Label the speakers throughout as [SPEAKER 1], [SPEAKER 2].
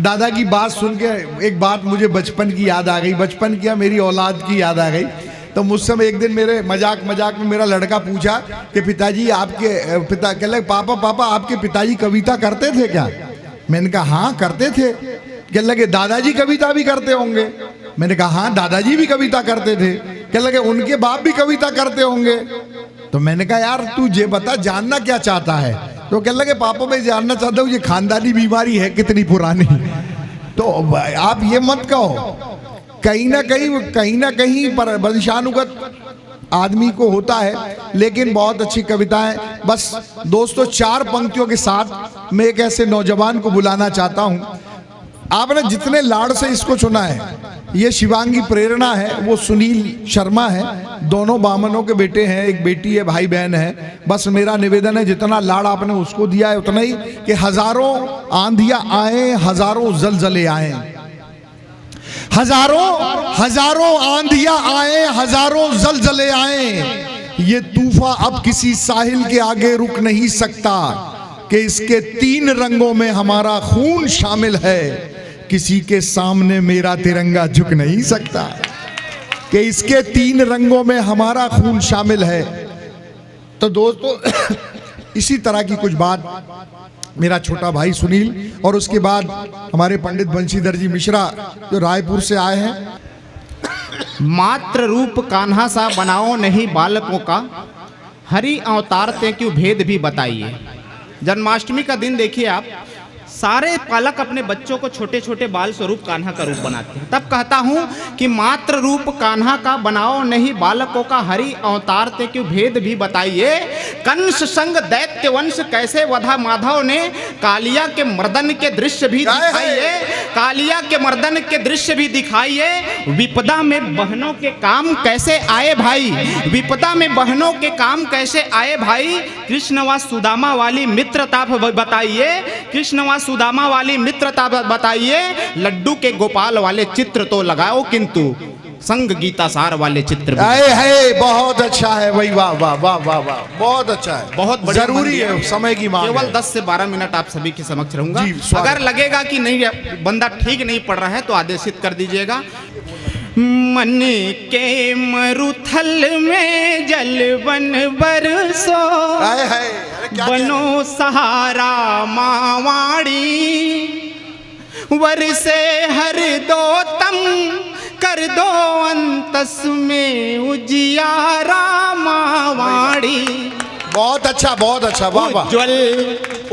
[SPEAKER 1] दादा की बात सुन के एक बात मुझे बचपन की याद आ गई, बचपन क्या मेरी औलाद की याद आ गई। तो मुझ समय एक दिन मेरे मजाक में मेरा लड़का पूछा कि पिताजी आपके पिता कह लगे पापा आपके पिताजी कविता करते थे क्या? मैंने कहा हाँ करते थे। कह लगे दादाजी कविता भी करते होंगे? मैंने कहा हाँ दादाजी भी कविता करते थे। कह लगे उनके बाप भी कविता करते होंगे? तो मैंने कहा यार तू ये बता जानना क्या चाहता है? तो कह लगे पापा मैं जानना चाहता हूँ ये खानदानी बीमारी है कितनी पुरानी। तो आप ये मत कहो, कहीं ना कहीं पर वंशानुगत आदमी को होता है, लेकिन बहुत अच्छी कविताएं। बस दोस्तों 4 पंक्तियों के साथ मैं एक ऐसे नौजवान को बुलाना चाहता हूं। आपने जितने लाड़ से इसको चुना है, ये शिवांगी प्रेरणा है, वो सुनील शर्मा है, दोनों बामनों के बेटे हैं, एक बेटी है, भाई बहन है। बस मेरा निवेदन है जितना लाड़ आपने उसको दिया है उतना ही, कि हजारों आंधियां आए, हजारों जलजले आए, हजारों आंधियां आए, हजारों जलजले आए, ये तूफा अब किसी साहिल के आगे रुक नहीं सकता, कि इसके 3 रंगों में हमारा खून शामिल है, किसी के सामने मेरा तिरंगा झुक नहीं सकता, कि इसके 3 रंगों में हमारा खून शामिल है। तो दोस्तों इसी तरह की कुछ बात मेरा छोटा भाई सुनील, और उसके बाद हमारे पंडित बंशीधर जी मिश्रा जो रायपुर से आए हैं।
[SPEAKER 2] मात्र रूप कान्हा सा बनाओ नहीं बालकों का, हरि अवतार ते क्यों भेद भी बताइए। जन्माष्टमी का दिन देखिए आप, सारे पालक अपने बच्चों को छोटे छोटे बाल स्वरूप कान्हा का रूप बनाते हैं। तब कहता हूं कि मात्र रूप कान्हा का बनाओ नहीं बालकों का, हरि अवतार ते क्यों भेद भी बताइए। कंस संग दैत्य वंश कैसे वधा माधव ने, कालिया के मर्दन के दृश्य भी दिखाइए, कालिया के मर्दन के दृश्य भी दिखाइए। विपदा में बहनों के काम कैसे आए भाई, विपदा में बहनों के काम कैसे आए भाई। कृष्ण व सुदामा वाली मित्रता बताइए, कृष्ण व सुदामा वाली मित्रता बताइए। लड्डू के गोपाल वाले चित्र तो लगाओ, किंतु संग गीता सार वाले चित्र
[SPEAKER 1] है। बहुत अच्छा है भाई, वाह वाह वाह वाह वाह, बहुत अच्छा है, बहुत जरूरी है, समय की मांग।
[SPEAKER 2] केवल 10 से 12 मिनट आप सभी के समक्ष रहूंगा। अगर लगेगा कि नहीं बंदा ठीक नहीं पढ़ रहा है तो आदेशित कर दीजिएगा। मन के मरुथल में जल बन बरसो, बनो सहारा मावाड़ी, वरसे हर दो तम कर दो अंतस में उजियारा मावाड़ी।
[SPEAKER 1] बहुत अच्छा, बहुत अच्छा, वाह वाह।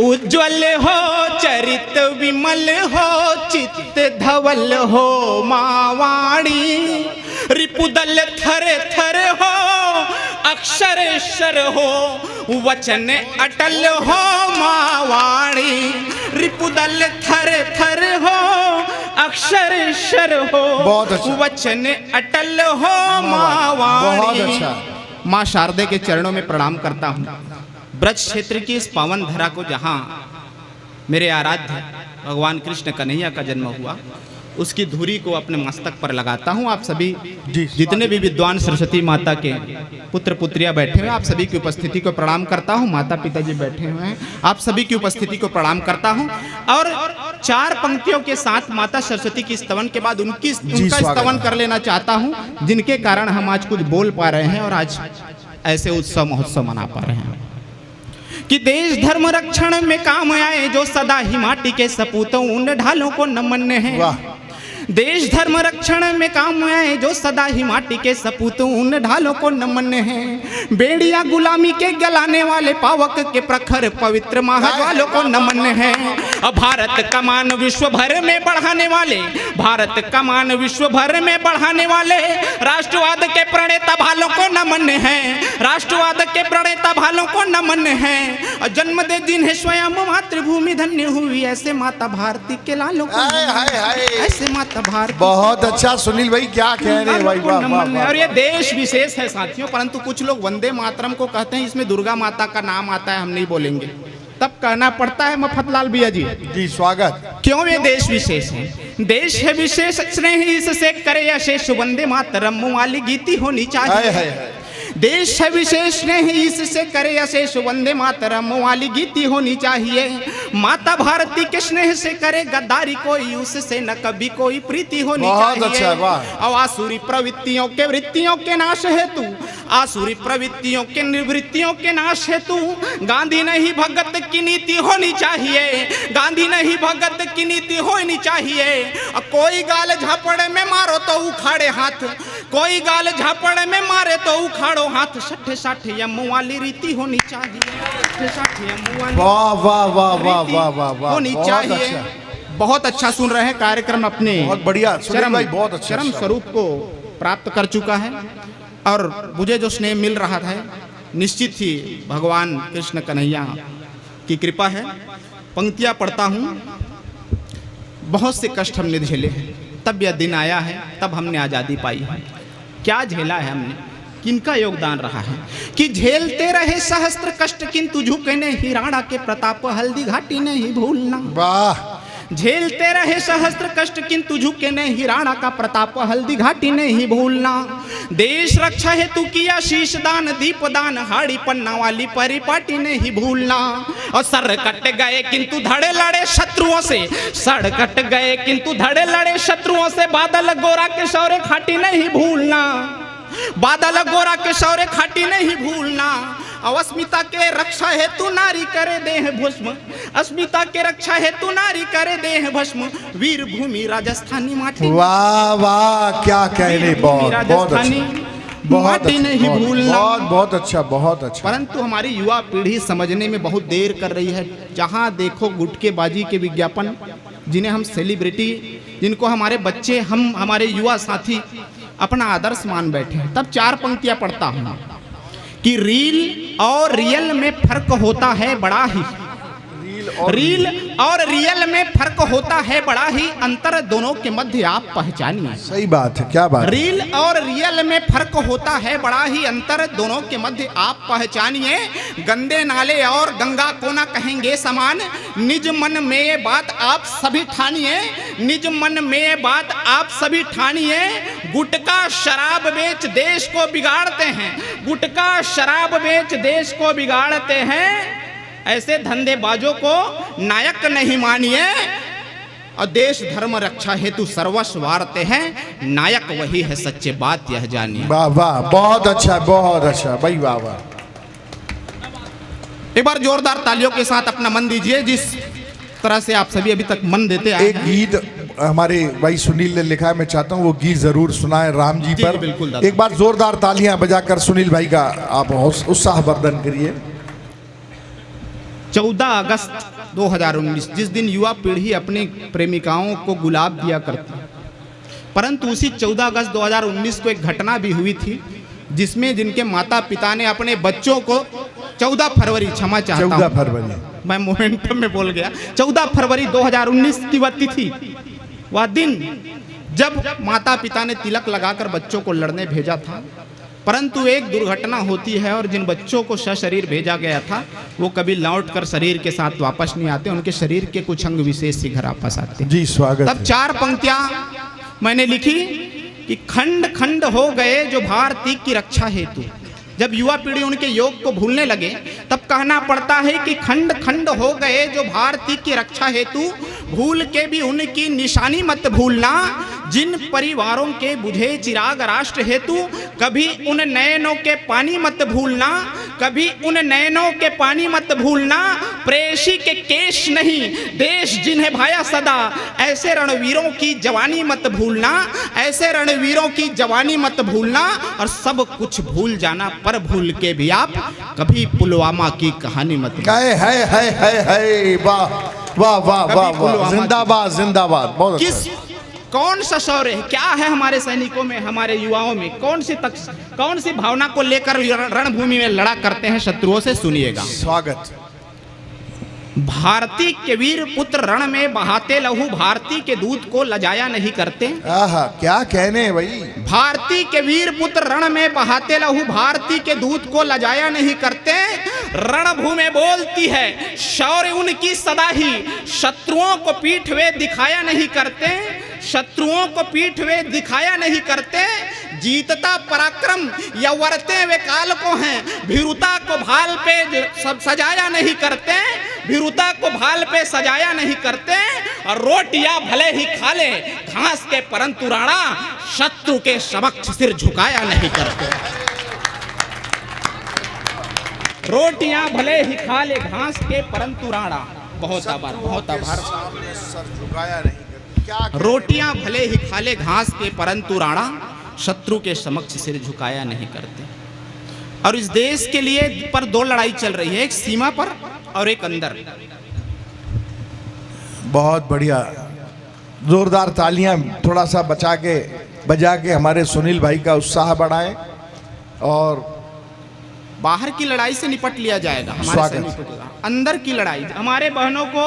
[SPEAKER 2] उज्ज्वल हो चरित विमल हो, चित्त धवल हो मावाड़ी। रिपुदल थर थर हो, अक्षरेश्वर हो, वचन अटल हो मावाड़ी। रिपुदल थर थर हो, अक्षरेश्वर हो, वचन अटल हो मावाड़ी। माँ शारदे के चरणों में प्रणाम करता हूँ। ब्रज क्षेत्र की इस पावन धरा को जहाँ मेरे आराध्य भगवान कृष्ण कन्हैया का जन्म हुआ, उसकी धुरी को अपने मस्तक पर लगाता हूँ। आप सभी जितने भी विद्वान सरस्वती माता के पुत्र पुत्रियां बैठे हुए, आप सभी की उपस्थिति को प्रणाम करता हूँ। माता पिताजी बैठे हुए हैं, आप सभी की उपस्थिति को प्रणाम करता हूँ। और 4 पंक्तियों के साथ माता सरस्वती की स्तवन के बाद उनका स्तवन कर लेना चाहता हूँ, जिनके कारण हम आज कुछ बोल पा रहे हैं और आज ऐसे उत्सव महोत्सव मना पा रहे हैं। कि देश धर्म रक्षण में काम आए जो सदा ही माटी के सपूतों उन ढालों को नमन है। देश धर्म रक्षण में काम आए जो सदा ही माटी के सपूतों उन ढालों को नमन है। बेड़िया गुलामी के गलाने वाले पावक के प्रखर पवित्र महाज्वालों को नमन है। अब भारत का मान विश्व भर में बढ़ाने वाले, भारत का मान विश्व भर में बढ़ाने वाले राष्ट्रवाद के प्रणेता भालों को नमन है, राष्ट्रवाद के प्रणेता भालों को नमन है। जन्म दे दिन है स्वयं मातृभूमि धन्य हुई, ऐसे माता भारती के लालों को, ऐसे माता भारती।
[SPEAKER 1] बहुत अच्छा सुनील भाई, क्या कह रहे हैं भाई, वाह वाह।
[SPEAKER 2] और ये देश विशेष है साथियों, परंतु कुछ लोग वंदे मातरम को कहते हैं, इसमें दुर्गा माता का नाम आता है, हम नहीं बोलेंगे, तब कहना पड़ता है मफतलाल भैया जी
[SPEAKER 1] स्वागत।
[SPEAKER 2] क्यों ये देश विशेष है? देश है विशेष स्नेह इससे करे अशेष, वंदे मातरम वाली गीति होनी चाहिए। देश है विशेष नहीं इससे करे अशेष, वंदे मातरम वाली गीति होनी चाहिए। माता भारती के स्नेह से करे गद्दारी कोई, उससे न कभी कोई प्रीति होनी
[SPEAKER 3] बहुत
[SPEAKER 2] चाहिए।
[SPEAKER 3] अच्छा, वाह।
[SPEAKER 2] और आसुरी प्रवृत्तियों के वृत्तियों के नाश हेतु, आसुरी प्रवृत्तियों के निवृत्तियों के नाश हेतु गांधी नहीं भगत की नीति होनी चाहिए, गांधी नहीं भगत की नीति होनी चाहिए। और कोई गाल झापड़ में मारो तो उखाड़े हाथ, कोई गाल झापड़ में मारे तो उखाड़ो हाथ। सठे साठे यम्मू वाली रीति होनी चाहिए, सठे साठे यम्मू वाली
[SPEAKER 3] वाह वाह वाह वाह
[SPEAKER 2] रीति
[SPEAKER 3] वाह वाह वाह,
[SPEAKER 2] होनी
[SPEAKER 3] बहुत
[SPEAKER 2] चाहिए।
[SPEAKER 3] अच्छा।
[SPEAKER 2] बहुत अच्छा सुन रहे हैं कार्यक्रम, अपने
[SPEAKER 3] बहुत बढ़िया सुनील भाई, बहुत अच्छा
[SPEAKER 2] चरम
[SPEAKER 3] अच्छा।
[SPEAKER 2] स्वरूप को प्राप्त कर चुका है। और मुझे जो स्नेह मिल रहा था निश्चित ही भगवान कृष्ण कन्हैया की कृपा है। पंक्तियाँ पढ़ता हूँ, बहुत से कष्ट हमने झेले हैं, तब यह दिन आया है, तब हमने आज़ादी पाई है। क्या झेला है हमने, किनका योगदान रहा है कि झेलते रहे सहस्त्र कष्ट, किंतु झुके नहीं राणा के प्रताप, हल्दी घाटी नहीं भूलना।
[SPEAKER 3] वाह,
[SPEAKER 2] झेलते रहे सहस्त्र कष्ट, किंतु झुके नहीं राणा का प्रताप, हल्दी घाटी नहीं भूलना। देश रक्षा हेतु किया शीश दान, दीप दान, हाड़ी पन्ना वाली परिपाटी नहीं भूलना। और सर कट गए किंतु धड़े लड़े शत्रुओं से, सर कट गए किंतु धड़े लड़े शत्रुओं से, बादल गोरा के शौर्य खाटी नहीं भूलना, बादल गोरा के शौर्य खाटी नहीं भूलना। अस्मिता के रक्षा हेतु नारी करे देह भस्म, अस्मिता के रक्षा हेतु नारी करे देह भस्म, वीर भूमि राजस्थानी माटी,
[SPEAKER 3] वाह वाह, क्या कहने, बहुत बहुत अच्छा, बहुत
[SPEAKER 2] माटी
[SPEAKER 3] अच्छा,
[SPEAKER 2] नहीं भूलना।
[SPEAKER 3] बहुत बहुत अच्छा, बहुत अच्छा।
[SPEAKER 2] परंतु हमारी युवा पीढ़ी समझने में बहुत देर कर रही है। जहाँ देखो गुटकेबाजी के विज्ञापन, जिन्हें हम सेलिब्रिटी, जिनको हमारे बच्चे, हम हमारे युवा साथी अपना आदर्श मान बैठे हैं। तब चार पंक्तियां पढ़ता हूँ कि रील और रियल में फर्क होता है बड़ा ही, रील और रियल में फर्क होता है बड़ा ही, अंतर दोनों के मध्य आप पहचानिए।
[SPEAKER 3] सही बात है, क्या बात है।
[SPEAKER 2] रील और रियल में फर्क होता है बड़ा ही, अंतर दोनों के मध्य आप पहचानिए। गंदे नाले और गंगा को ना कहेंगे समान, निज मन में ये बात आप सभी ठानिए, निज मन में ये बात आप सभी ठानिए। गुटखा शराब बेच देश को बिगाड़ते हैं, गुटखा शराब बेच देश को बिगाड़ते हैं। ऐसे धंधेबाजों को नायक नहीं मानिए, और देश धर्म रक्षा हेतु सर्वस्व वारते हैं, नायक वही है सच्चे बात यह जानिए।
[SPEAKER 3] वाह वाह, बहुत अच्छा, बहुत अच्छा भाई, वाह वाह।
[SPEAKER 2] एक बार जोरदार तालियों के साथ अपना मन दीजिए, जिस तरह से आप सभी अभी तक मन देते आए
[SPEAKER 3] एक
[SPEAKER 2] हैं।
[SPEAKER 3] गीत हमारे भाई सुनील ने लिखा है, मैं चाहता हूँ वो गीत जरूर सुनाए राम जी
[SPEAKER 2] जी,
[SPEAKER 3] पर।
[SPEAKER 2] बिल्कुल दादा।
[SPEAKER 3] एक बार जोरदार तालियां बजाकर सुनील भाई का आप उत्साहवर्धन करिए।
[SPEAKER 2] 14 अगस्त 2019, जिस दिन युवा पीढ़ी अपने प्रेमिकाओं को गुलाब दिया करती, परंतु उसी 14 अगस्त 2019 को एक घटना भी हुई थी, जिसमें जिनके माता पिता ने अपने बच्चों को 14 फरवरी, क्षमा चाहता
[SPEAKER 3] 14
[SPEAKER 2] हूं,
[SPEAKER 3] फरवरी,
[SPEAKER 2] मैं मोमेंटम में बोल गया, 14 फरवरी 2019 की वह तिथि, वह दिन जब माता पिता ने तिलक लगाकर बच्चों को लड़ने भेजा था। परंतु एक दुर्घटना होती है, और जिन बच्चों को सशरीर भेजा गया था वो कभी लौटकर शरीर के साथ वापस नहीं आते, उनके शरीर के कुछ अंग विशेष ही घर वापस आते।
[SPEAKER 3] जी स्वागत
[SPEAKER 2] तब
[SPEAKER 3] है।
[SPEAKER 2] 4 पंक्तियां मैंने लिखी कि खंड खंड हो गए जो भारती की रक्षा हेतु। जब युवा पीढ़ी उनके योग को भूलने लगे, तब कहना पड़ता है कि खंड खंड हो गए जो भारती की रक्षा हेतु, भूल के भी उनकी निशानी मत भूलना। जिन परिवारों के बुझे चिराग राष्ट्र हेतु, कभी उन नयनों के पानी मत भूलना, कभी उन नयनों के पानी मत भूलना। प्रेयसी के केश नहीं देश जिन्हें भाया सदा, ऐसे रणवीरों की जवानी मत भूलना, ऐसे रणवीरों की जवानी मत भूलना। और सब कुछ भूल जाना, पर भूल के भी आप कभी पुलवामा की कहानी मत भूलना।
[SPEAKER 3] है वाह वाह वाह वाह वाह, जिंदाबाद जिंदाबाद, बहुत अच्छा।
[SPEAKER 2] किस कौन सा शौर्य है, क्या है हमारे सैनिकों में, हमारे युवाओं में, कौन सी भावना को लेकर रणभूमि में लड़ा करते हैं शत्रुओं से, सुनिएगा।
[SPEAKER 3] स्वागत।
[SPEAKER 2] भारती के वीर पुत्र रण में बहाते लहू, भारती के दूध को लजाया नहीं करते।
[SPEAKER 3] आहा, क्या कहने हैं भाई।
[SPEAKER 2] भारती के वीर पुत्र रण में बहाते लहू, भारती के दूध को लजाया नहीं करते। रणभूमि बोलती है शौर्य उनकी सदा ही, शत्रुओं को पीठ वे दिखाया नहीं करते, शत्रुओं को पीठ वे दिखाया नहीं करते। जीतता पराक्रम या वरते वे काल को हैं, भीरुता को भाल पे सब सजाया नहीं करते। भीरुता को भाल पे सजाया नहीं करते, और रोटियां भले ही खा ले घास के परंतु राणा शत्रु के समक्ष सिर झुकाया नहीं करते। रोटियां भले ही खा ले घास के परंतु राणा, बहुत आभार, बहुत आभार।
[SPEAKER 3] सर झुकाया नहीं करते। क्या
[SPEAKER 2] रोटियां भले ही खा ले घास के परंतु राणा शत्रु के समक्ष सिर झुकाया नहीं करते। और इस देश के लिए पर दो लड़ाई चल रही है, एक सीमा पर और एक अंदर।
[SPEAKER 3] बहुत बढ़िया, जोरदार तालियां थोड़ा सा बजा के हमारे सुनील भाई का उत्साह बढ़ाएं। और
[SPEAKER 2] बाहर की लड़ाई से निपट लिया जाएगा, हमारे
[SPEAKER 3] स्वागत।
[SPEAKER 2] से निपटेगा। अंदर की लड़ाई, हमारे बहनों को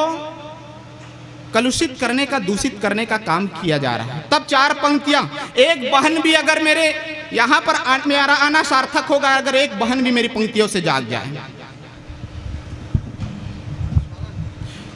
[SPEAKER 2] कलुषित करने का, दूषित करने का काम किया जा रहा है। तब चार पंक्तियां, एक बहन भी अगर मेरे यहाँ पर मेरा आना सार्थक होगा अगर एक बहन भी मेरी पंक्तियों से जाग जाए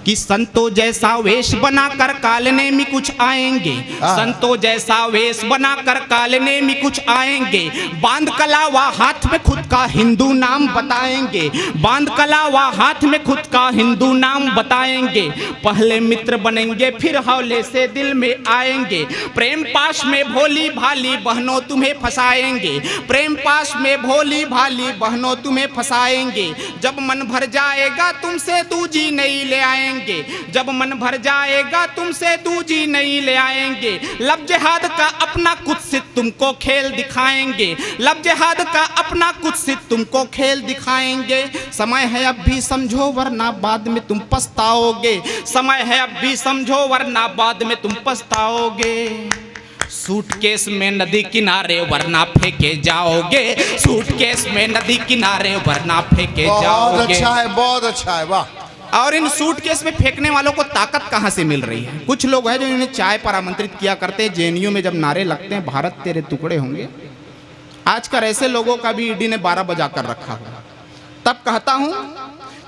[SPEAKER 2] कि संतो जैसा वेश बनाकर कालने में कुछ आएंगे, संतो जैसा वेश बनाकर कालने में कुछ आएंगे, बांध कलावा हाथ में खुद का हिंदू नाम बताएंगे, बांध कलावा हाथ में खुद का हिंदू नाम बताएंगे, पहले मित्र बनेंगे फिर हौले से दिल में आएंगे, प्रेम पाश में भोली भाली बहनों तुम्हें फंसाएंगे, प्रेम पाश में भोली भाली बहनों तुम्हें फंसाएंगे, जब मन भर जाएगा तुमसे दूजी नहीं ले आएंगे, जब मन भर जाएगा तुमसे दूजी नहीं ले आएंगे, लब जिहाद का अपना कुत्सित तुमको खेल दिखाएंगे, लब जिहाद का अपना कुत्सित तुमको खेल दिखाएंगे, समय है अब भी समझो वरना बाद में तुम पछताओगे, समय है अब भी समझो वरना बाद में तुम पछताओगे, सूटकेस में नदी किनारे वरना फेंके जाओगे, सूटकेस में नदी किनारे वरना फेंके जाओगे।
[SPEAKER 3] बहुत अच्छा है, बहुत अच्छा है, वाह।
[SPEAKER 2] और इन सूटकेस में फेंकने वालों को ताकत कहां से मिल रही है? कुछ लोग हैं जो इन्हें चाय पर आमंत्रित किया करते हैं, जेएनयू में जब नारे लगते हैं भारत तेरे टुकड़े होंगे, आजकल ऐसे लोगों का भी ईडी ने 12 बजा कर रखा हुआ। तब कहता हूं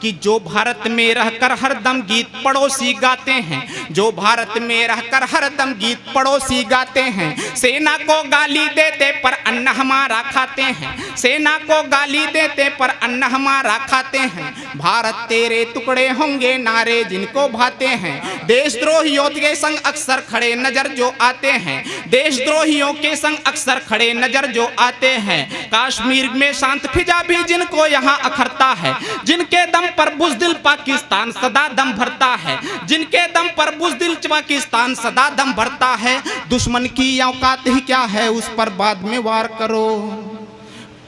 [SPEAKER 2] कि जो भारत में रहकर हरदम गीत पड़ोसी गाते हैं, जो भारत में रहकर हरदम गीत पड़ोसी गाते हैं, सेना को गाली देते पर अन्न हमारा खाते हैं, सेना को गाली देते पर अन्न हमारा खाते हैं, भारत तेरे टुकड़े होंगे नारे जिनको भाते हैं, देशद्रोहियों के संग अक्सर खड़े नजर जो आते हैं, देशद्रोहियों के संग अक्सर खड़े नजर जो आते हैं, कश्मीर में शांत फिजा भी जिनको यहाँ अखरता है, जिनके दम पर बुज़दिल पाकिस्तान सदा दम भरता है, जिनके दम पर बुज़दिल पाकिस्तान सदा दम भरता है, दुश्मन की औकात ही क्या है उस पर बाद में वार करो,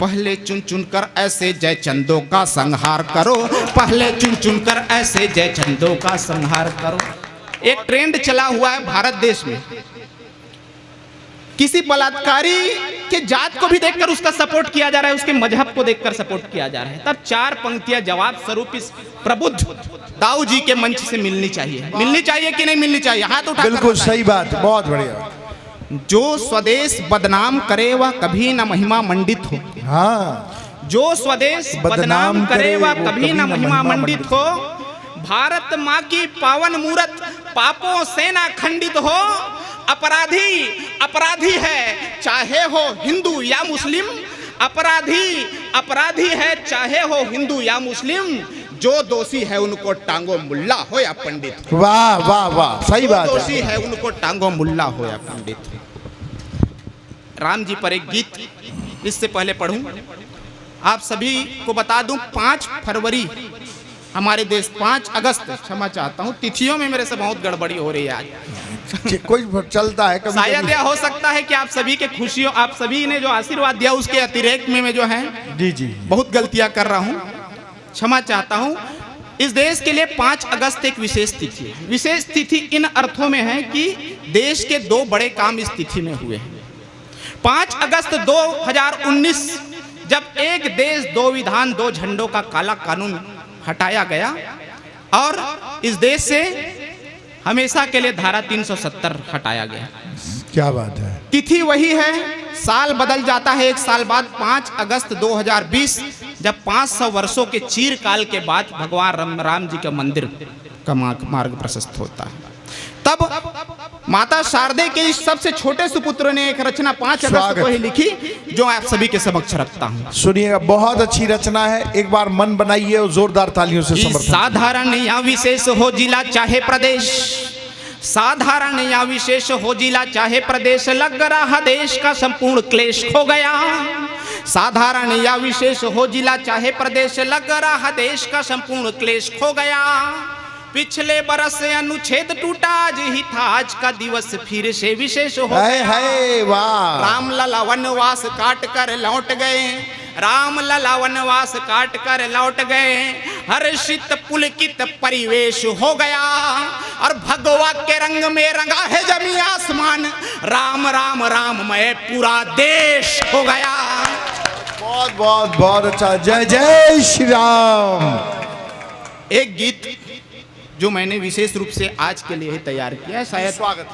[SPEAKER 2] पहले चुन चुन कर ऐसे जय चंदों का संहार करो, पहले चुन चुन कर ऐसे जय चंदों का संहार करो। एक ट्रेंड चला हुआ है भारत देश में, किसी बलात्कारी के जात को भी देखकर उसका सपोर्ट किया जा रहा है, उसके मजहब को देखकर सपोर्ट किया जा रहा है। तब चार पंक्तियां जवाब स्वरूप इस प्रबुद्ध दाऊ जी के मंच से मिलनी चाहिए, मिलनी चाहिए कि नहीं मिलनी चाहिए? हाथ उठा।
[SPEAKER 3] बिल्कुल सही बात, बहुत बढ़िया।
[SPEAKER 2] जो स्वदेश बदनाम करे वह कभी न महिमा मंडित हो,
[SPEAKER 3] हाँ,
[SPEAKER 2] जो स्वदेश बदनाम करे वह कभी न महिमा मंडित हो, भारत माँ की पावन मूरत पापों से ना खंडित हो, अपराधी अपराधी है चाहे हो हिंदू या मुस्लिम, अपराधी अपराधी है चाहे हो हिंदू या मुस्लिम, जो दोषी है उनको टांगो मुल्ला हो या पंडित।
[SPEAKER 3] वाह वाह वाह, सही बात है।
[SPEAKER 2] दोषी है उनको टांगो मुल्ला हो या पंडित। राम जी पर एक गीत इससे पहले पढ़ूं, आप सभी को बता दूं 5 फरवरी हमारे देश, 5 अगस्त, क्षमा चाहता हूं तिथियों में मेरे से बहुत गड़बड़ी हो रही है आज,
[SPEAKER 3] कोई चलता है कभी
[SPEAKER 2] शायद यह हो सकता है कि आप सभी के खुशियों, आप सभी ने जो आशीर्वाद दिया उसके अतिरेक में मैं जो है
[SPEAKER 3] जी जी
[SPEAKER 2] बहुत गलतियां कर रहा हूं, क्षमा चाहता हूं। इस देश के लिए 5 अगस्त एक विशेष तिथि है। विशेष तिथि इन अर्थों में है कि देश के 2 बड़े काम इस तिथि में हुए हैं। 5 अगस्त 2019 जब एक देश 2 विधान 2 झंडों का काला कानून हटाया गया और इस देश से हमेशा के लिए धारा 370 हटाया गया।
[SPEAKER 3] क्या बात है।
[SPEAKER 2] तिथि वही है, साल बदल जाता है। एक साल बाद 5 अगस्त 2020 जब 500 वर्षों के चीरकाल के बाद भगवान राम जी का मंदिर का मार्ग प्रशस्त होता है, तब माता शारदे के इस सबसे छोटे सुपुत्र ने एक रचना 5 अगस्त को ही लिखी, जो आप सभी के समक्ष रखता हूँ।
[SPEAKER 3] सुनिएगा, बहुत अच्छी रचना है, एक बार मन बनाइए और जोरदार तालियों से समर्थन।
[SPEAKER 2] साधारण या विशेष हो जिला चाहे प्रदेश, साधारण या विशेष हो जिला चाहे प्रदेश, लग रहा देश का संपूर्ण क्लेश खो गया। साधारण या विशेष हो जिला चाहे प्रदेश, लग रहा देश का संपूर्ण क्लेश खो गया। पिछले बरस अनुच्छेद टूटा, आज ही था, आज का दिवस फिर से विशेष हो गया।
[SPEAKER 3] है वाह।
[SPEAKER 2] राम लला वनवास काट कर लौट गए, राम लला वनवास काट कर लौट गए, हर्षित पुलकित परिवेश हो गया। और भगवा के रंग में रंगा है जमी आसमान, राम राम राममय पूरा देश हो गया।
[SPEAKER 3] बहुत बहुत बहुत अच्छा, जय जय श्री राम।
[SPEAKER 2] एक गीत जो मैंने विशेष रूप से आज के लिए ही तैयार किया है, शायद
[SPEAKER 3] स्वागत।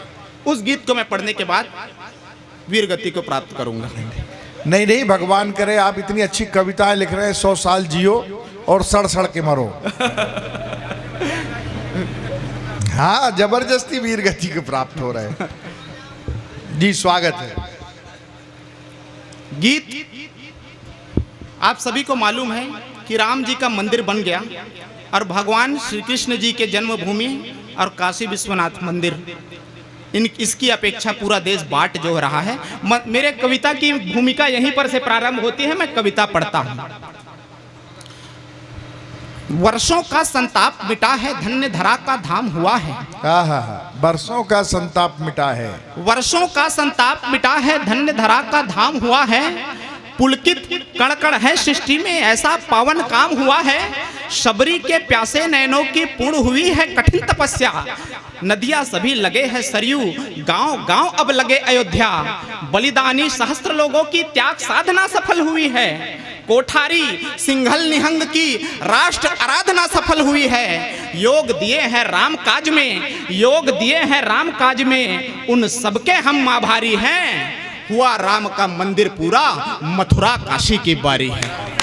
[SPEAKER 2] उस गीत को मैं पढ़ने के बाद वीर गति को प्राप्त करूंगा।
[SPEAKER 3] नहीं नहीं, भगवान करे आप इतनी अच्छी कविताएं लिख रहे हैं, 100 साल जियो और सड़ सड़ के मरो। हाँ, जबरदस्ती वीर गति को प्राप्त हो रहे हैं जी, स्वागत है।
[SPEAKER 2] गीत आप सभी को मालूम है कि राम जी का मंदिर बन गया और भगवान श्री कृष्ण जी के जन्मभूमि और काशी विश्वनाथ मंदिर, इसकी अपेक्षा पूरा देश बाट जो रहा है। मेरे कविता की भूमिका यहीं पर से प्रारंभ होती है, मैं कविता पढ़ता हूं। वर्षों का संताप मिटा है, धन्य धरा का धाम हुआ है।
[SPEAKER 3] बरसों का संताप मिटा है,
[SPEAKER 2] वर्षों का संताप मिटा है, धन्य धरा का धाम हुआ है। पुलकित कण है सृष्टि में, ऐसा पावन काम हुआ है। शबरी के प्यासे नैनों की पूर्ण हुई है कठिन तपस्या। नदियां सभी लगे हैं सरयू, गांव गांव अब लगे अयोध्या। बलिदानी सहस्त्र लोगों की त्याग साधना सफल हुई है। कोठारी सिंघल निहंग की राष्ट्र आराधना सफल हुई है। योग दिए हैं राम काज में, योग दिए हैं राम काज में, उन सबके हम आभारी हैं। हुआ राम का मंदिर पूरा, मथुरा काशी की बारी है।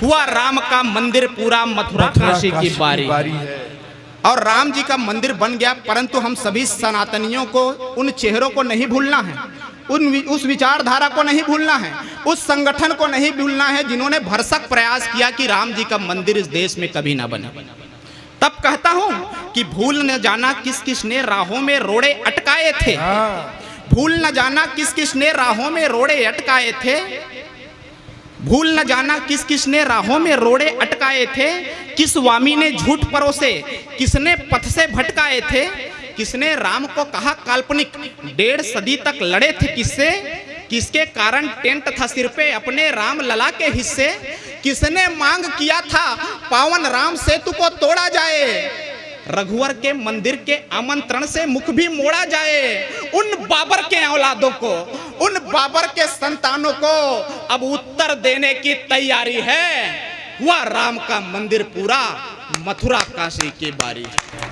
[SPEAKER 2] हुआ राम का मंदिर पूरा, मथुरा काशी की बारी है। और राम जी का मंदिर बन गया, परंतु हम सभी सनातनियों को उन चेहरों को नहीं भूलना है, उस विचारधारा को नहीं भूलना है, उस संगठन को नहीं भूलना है जिन्होंने भरसक प्रयास किया कि राम जी का मंदिर इस देश में कभी ना बने। तब कहता हूं कि भूल न जाना किस किस ने राहों में रोड़े अटकाए थे। भूल न जाना किस किस ने राहों में रोड़े अटकाए थे। भूल न जाना किस किस ने राहों में रोड़े अटकाए थे। किस स्वामी ने झूठ परोसे, किसने पथ से भटकाए थे। किसने राम को कहा काल्पनिक, 1.5 सदी तक लड़े थे किससे। किसके कारण टेंट था सिर पे अपने राम लला के हिस्से। किसने मांग किया था पावन राम सेतु को तोड़ा जाए। रघुवर के मंदिर के आमंत्रण से मुख भी मोड़ा जाए। उन बाबर के औलादों को, उन बाबर के संतानों को अब उत्तर देने की तैयारी है। हुआ राम का मंदिर पूरा, मथुरा काशी की बारी है।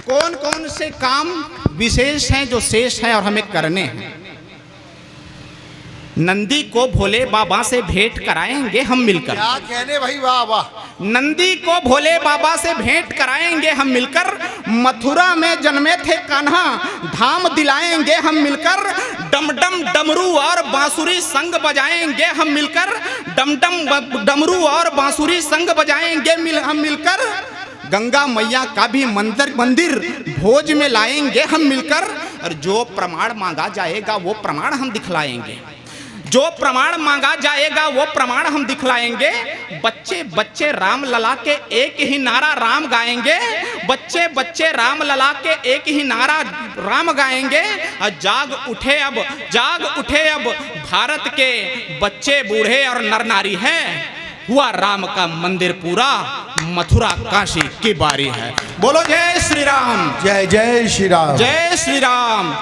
[SPEAKER 2] कौन कौन से काम विशेष हैं जो शेष हैं और हमें करने हैं। नंदी को भोले बाबा से भेंट कराएंगे हम मिलकर।
[SPEAKER 3] क्या कहने भाई, वाह वाह।
[SPEAKER 2] नंदी को भोले बाबा से भेंट कराएंगे हम मिलकर। मथुरा में जन्मे थे कान्हा, धाम दिलाएंगे हम मिलकर। डम डम डमरू और बांसुरी संग बजाएंगे हम मिलकर। डम डम डमरू और बांसुरी संग बजाएंगे हम मिलकर। गंगा मैया का भी मंदिर भोज में लाएंगे हम मिलकर। और जो प्रमाण मांगा जाएगा वो प्रमाण हम दिखलाएंगे। जो प्रमाण मांगा जाएगा वो प्रमाण हम दिखलाएंगे। बच्चे बच्चे राम लला के एक ही नारा राम गाएंगे। बच्चे बच्चे राम लला के एक ही नारा राम गाएंगे। और जाग उठे अब भारत के बच्चे बूढ़े और नर नारी हैं। हुआ राम का मंदिर पूरा, मथुरा काशी की बारी है। बोलो जय श्री राम।
[SPEAKER 3] जय जय श्री राम।
[SPEAKER 2] जय श्री राम।